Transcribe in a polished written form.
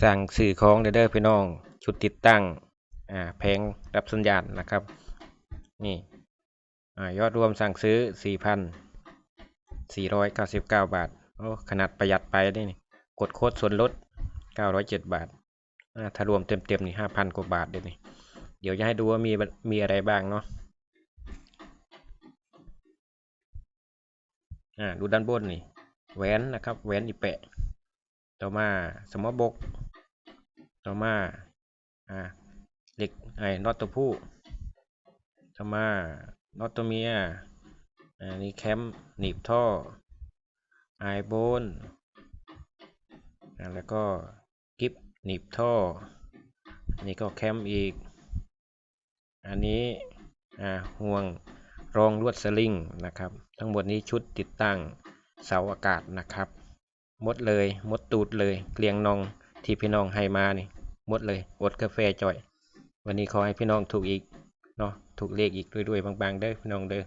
สั่งสื่อของเด้อพี่น้องชุดติดตั้งแผงรับสัญญาณนะครับนี่ยอดรวมสั่งซื้อ 4,499 บาทโอ้ขนาดประหยัดไปได้นี่กดโค้ดส่วนลด907 บาทถ้ารวมเต็มนี่ 5,000 กว่าบาทเด้นี่เดี๋ยวจะให้ดูว่ามีอะไรบ้างเนาะดูด้านบนนี่แหวนนะครับแหวนอีแปะต่อมาสมอบกต่อมาเหล็กน็อตตัวผู้ต่อมาน็อตตัวเมียนี่แคมหนีบท่อไอโบนแล้วก็กิฟหนีบท่อนี่ก็แคมอีกอันนี้ห่วงรองลวดสลิงนะครับทั้งหมดนี้ชุดติดตั้งเสาอากาศนะครับหมดเลยหมดตูดเลยเกลียงนองที่พี่น้องให้มานี่หมดเลยอดกาแฟจ่อยวันนี้ขอให้พี่น้องถูกอีกเนาะถูกเลขอีกด้วยๆบางๆเด้อพี่น้องเด้อ